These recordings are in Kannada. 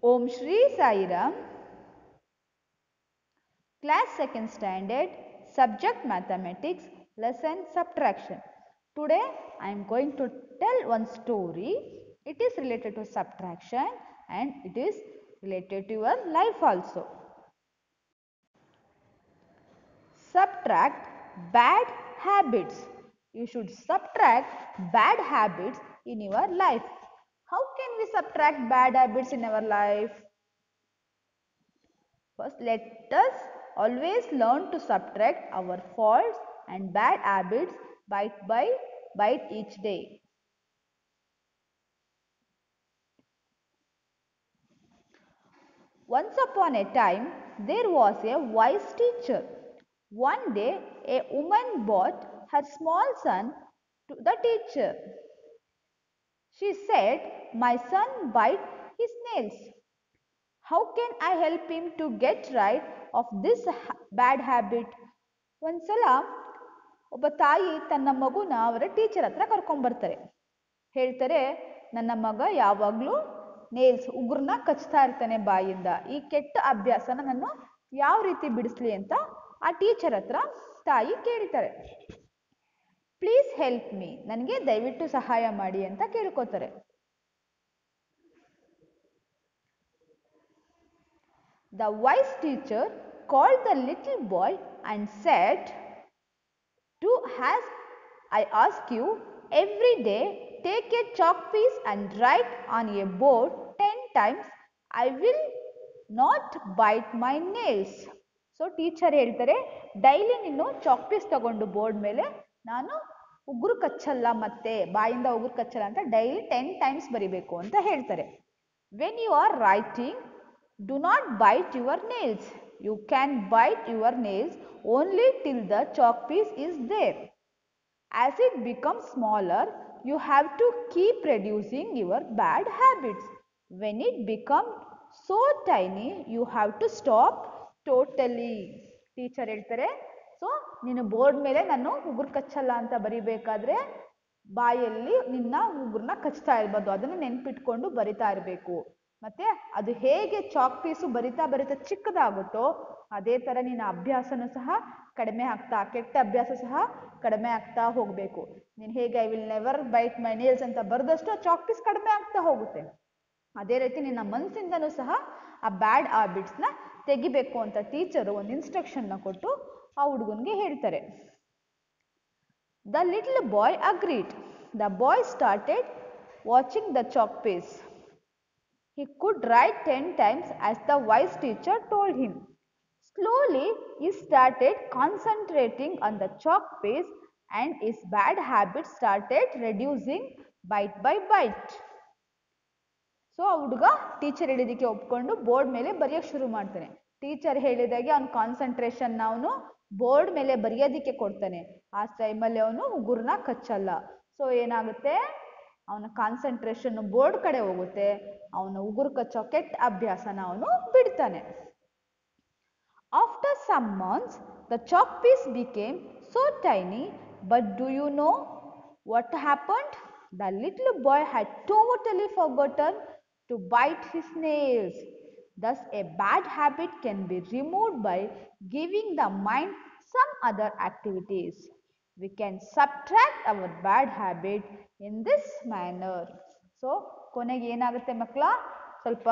Om Shri Sai Ram. Class 2nd Standard, Subject Mathematics, Lesson Subtraction. Today I am going to tell one story. It is related to subtraction and it is related to your life also. Subtract bad habits. You should subtract bad habits in your life. How can we subtract bad habits in our life? First, let us always learn to subtract our faults and bad habits bite by bite each day. Once upon a time, there was a wise teacher. One day, a woman brought her small son to the teacher. She said, "My son bites his nails. How can I help him to get rid of this bad habit?" ಒಂದ್ಸಲ ಒಬ್ಬ ತಾಯಿ ತನ್ನ ಮಗುನ ಅವರ ಟೀಚರ್ ಹತ್ರ ಕರ್ಕೊಂಡ್ಬರ್ತಾರೆ. ಹೇಳ್ತಾರೆ, ನನ್ನ ಮಗ ಯಾವಾಗಲೂ ನೇಲ್ಸ್ ಉಗುರನ್ನ ಕಚ್ತಾ ಇರ್ತಾನೆ ಬಾಯಿಂದ. ಈ ಕೆಟ್ಟ ಅಭ್ಯಾಸನ ನಾನು ಯಾವ ರೀತಿ ಬಿಡಿಸ್ಲಿ ಅಂತ ಆ ಟೀಚರ್ ಹತ್ರ ತಾಯಿ ಕೇಳ್ತಾರೆ. ಪ್ಲೀಸ್ ಹೆಲ್ಪ್ ಮೀ, ನನಗೆ ದಯವಿಟ್ಟು ಸಹಾಯ ಮಾಡಿ ಅಂತ ಕೇಳ್ಕೊತಾರೆ. The wise teacher called the little boy and said, as I ask you, every day take a chalk piece and write on a board 10 times, I will not bite my nails. So teacher ಹೇಳ್ತಾರೆ, ಡೈಲಿ ನೀನು ಚಾಕ್ ಪೀಸ್ ತಗೊಂಡು ಬೋರ್ಡ್ ಮೇಲೆ ನಾನು ಉಗುರು ಕಚ್ಚಲ್ಲ, ಮತ್ತೆ ಬಾಯಿಂದ ಉಗುರು ಕಚ್ಚಲ್ಲ ಅಂತ ಡೈಲಿ 10 ಟೈಮ್ಸ್ ಬರಿಬೇಕು ಅಂತ ಹೇಳ್ತಾರೆ. When you are writing, do not bite your nails. You can bite your nails only till the chalk piece is there. As it becomes smaller, you have to keep reducing your bad habits. When it becomes so tiny, you have to stop totally. Teacher ಹೇಳ್ತಾರೆ, ಸೊ ನೀನು ಬೋರ್ಡ್ ಮೇಲೆ ನಾನು ಉಗುರು ಕಚ್ಚಲ್ಲ ಅಂತ ಬರಿಬೇಕಾದ್ರೆ ಬಾಯಲ್ಲಿ ನಿನ್ನ ಉಗುರನ್ನ ಕಚ್ತಾ ಇರ್ಬಾರ್ದು, ಅದನ್ನು ನೆನ್ಪಿಟ್ಕೊಂಡು ಬರಿತಾ ಇರಬೇಕು. ಮತ್ತೆ ಅದು ಹೇಗೆ ಚಾಕ್ ಪೀಸು ಬರಿತಾ ಬರಿತಾ ಚಿಕ್ಕದಾಗುತ್ತೋ ಅದೇ ಥರ ನಿನ್ನ ಅಭ್ಯಾಸನೂ ಸಹ ಕಡಿಮೆ ಆಗ್ತಾ, ಕೆಟ್ಟ ಅಭ್ಯಾಸ ಸಹ ಕಡಿಮೆ ಆಗ್ತಾ ಹೋಗಬೇಕು. ನೀನು ಹೇಗೆ I will never bite my nails ಅಂತ ಬರೆದಷ್ಟು ಆ ಚಾಕ್ ಪೀಸ್ ಕಡಿಮೆ ಆಗ್ತಾ ಹೋಗುತ್ತೆ. ಅದೇ ರೀತಿ ನಿನ್ನ ಮನಸ್ಸಿಂದನೂ ಸಹ ಆ ಬ್ಯಾಡ್ ಹ್ಯಾಬಿಟ್ಸ್ನ ತೆಗಿಬೇಕು ಅಂತ ಟೀಚರು ಒಂದು ಇನ್ಸ್ಟ್ರಕ್ಷನ್ನ ಕೊಟ್ಟು ಆ ಹುಡುಗನಿಗೆ ಹೇಳ್ತಾರೆ. The little boy agreed. The boy started watching the chalk piece. He could write 10 times as the wise teacher told him. Slowly, he started concentrating on the chalk piece and his bad habits started reducing bite by bite. So ಆ ಹುಡುಗ ಟೀಚರ್ ಹೇಳಿದಕ್ಕೆ ಒಪ್ಕೊಂಡು ಬೋರ್ಡ್ ಮೇಲೆ ಬರೆಯೋಕ್ಕೆ ಶುರು ಮಾಡ್ತಾನೆ. ಟೀಚರ್ ಹೇಳಿದಾಗೆ ಅವನ ಕಾನ್ಸಂಟ್ರೇಷನ್ ಅವನು ಬೋರ್ಡ್ ಮೇಲೆ ಬರೆಯೋದಕ್ಕೆ ಕೊಡ್ತಾನೆ. ಆ ಟೈಮಲ್ಲಿ ಅವನು ಉಗುರನ್ನ ಕಚ್ಚಲ್ಲ. ಸೊ ಏನಾಗುತ್ತೆ, ಅವನ ಕಾನ್ಸಂಟ್ರೇಷನ್ ಬೋರ್ಡ್ ಕಡೆ ಹೋಗುತ್ತೆ, ಅವನ ಉಗುರು ಕಚ್ಚೋ ಕೆಟ್ಟ ಅಭ್ಯಾಸನ ಅವನು ಬಿಡ್ತಾನೆ. After some months the chalk piece became so tiny, but do you know what happened? The little boy had totally forgotten to bite his nails. Thus a bad habit can be removed by giving the mind some other activities. We can subtract our bad habit in this manner. So ಕೊನೆಗೆ ಏನಾಗುತ್ತೆ ಮಕ್ಕಳ, ಸ್ವಲ್ಪ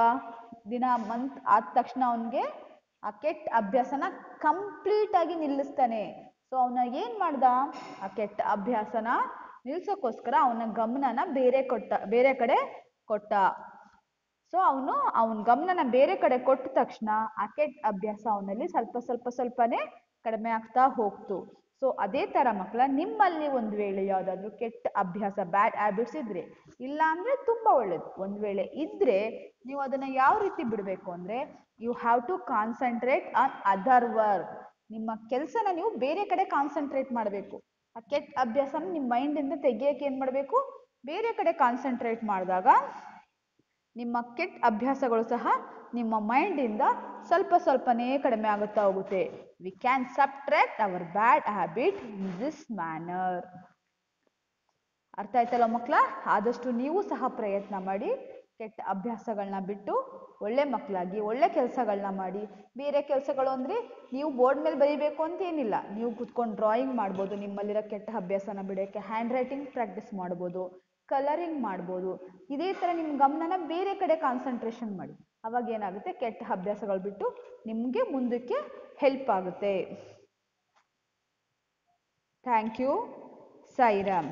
ದಿನ ಮಂತ್ ಆದ ತಕ್ಷಣ ಅವನಿಗೆ ಆ ಕೆಟ್ಟ ಅಭ್ಯಾಸನ ಕಂಪ್ಲೀಟ್ ಆಗಿ ನಿಲ್ಲಿಸ್ತಾನೆ. ಸೊ ಅವನ ಏನ್ ಮಾಡ್ದ, ಆ ಕೆಟ್ಟ ಅಭ್ಯಾಸನ ನಿಲ್ಸೋಕ್ಕೋಸ್ಕರ ಅವನ ಗಮನನ ಬೇರೆ ಕಡೆ ಕೊಟ್ಟ. ಸೊ ಅವನ ಗಮನನ ಬೇರೆ ಕಡೆ ಕೊಟ್ಟ ತಕ್ಷಣ ಆ ಕೆಟ್ಟ ಅಭ್ಯಾಸ ಅವನಲ್ಲಿ ಸ್ವಲ್ಪನೇ ಕಡಿಮೆ ಆಗ್ತಾ ಹೋಗ್ತು. ಸೊ ಅದೇ ಥರ ಮಕ್ಕಳ, ನಿಮ್ಮಲ್ಲಿ ಒಂದು ವೇಳೆ ಯಾವುದಾದ್ರೂ ಕೆಟ್ಟ ಅಭ್ಯಾಸ ಬ್ಯಾಡ್ ಹ್ಯಾಬಿಟ್ಸ್ ಇದ್ರೆ, ಇಲ್ಲ ಅಂದರೆ ತುಂಬ ಒಳ್ಳೇದು, ಒಂದು ವೇಳೆ ಇದ್ದರೆ ನೀವು ಅದನ್ನು ಯಾವ ರೀತಿ ಬಿಡಬೇಕು ಅಂದರೆ, you have to concentrate on other work. ನಿಮ್ಮ ಕೆಲಸನ ನೀವು ಬೇರೆ ಕಡೆ ಕಾನ್ಸಂಟ್ರೇಟ್ ಮಾಡಬೇಕು. ಆ ಕೆಟ್ಟ ಅಭ್ಯಾಸನ ನಿಮ್ಮ ಮೈಂಡಿಂದ ತೆಗಿಯೋಕೆ ಏನು ಮಾಡಬೇಕು, ಬೇರೆ ಕಡೆ ಕಾನ್ಸಂಟ್ರೇಟ್ ಮಾಡಿದಾಗ ನಿಮ್ಮ ಕೆಟ್ಟ ಅಭ್ಯಾಸಗಳು ಸಹ ನಿಮ್ಮ ಮೈಂಡಿಂದ ಸ್ವಲ್ಪನೇ ಕಡಿಮೆ ಆಗುತ್ತಾ ಹೋಗುತ್ತೆ. We can subtract our bad habit in this manner. ಅರ್ಥ ಆಯ್ತಲ್ಲ ಮಕ್ಕಳ? ಆದಷ್ಟು ನೀವು ಸಹ ಪ್ರಯತ್ನ ಮಾಡಿ ಕೆಟ್ಟ ಅಭ್ಯಾಸಗಳನ್ನ ಬಿಟ್ಟು ಒಳ್ಳೆ ಮಕ್ಕಳಾಗಿ ಒಳ್ಳೆ ಕೆಲಸಗಳನ್ನ ಮಾಡಿ. ಬೇರೆ ಕೆಲಸಗಳು ಅಂದರೆ ನೀವು ಬೋರ್ಡ್ ಮೇಲೆ ಬರೀಬೇಕು ಅಂತ ಏನಿಲ್ಲ, ನೀವು ಕುತ್ಕೊಂಡು ಡ್ರಾಯಿಂಗ್ ಮಾಡ್ಬೋದು, ನಿಮ್ಮಲ್ಲಿರೋ ಕೆಟ್ಟ ಅಭ್ಯಾಸನ ಬಿಡೋಕ್ಕೆ ಹ್ಯಾಂಡ್ ರೈಟಿಂಗ್ ಪ್ರಾಕ್ಟೀಸ್ ಮಾಡ್ಬೋದು, ಕಲರಿಂಗ್ ಮಾಡ್ಬೋದು. ಇದೇ ಥರ ನಿಮ್ಮ ಗಮನನ ಬೇರೆ ಕಡೆ ಕಾನ್ಸಂಟ್ರೇಷನ್ ಮಾಡಿ. ಅವಾಗ ಏನಾಗುತ್ತೆ, ಕೆಟ್ಟ ಅಭ್ಯಾಸಗಳು ಬಿಟ್ಟು ನಿಮಗೆ ಮುಂದಕ್ಕೆ ಹೆಲ್ಪ್ ಆಗುತ್ತೆ. Thank you. ಸಾಯಿರಾಮ್.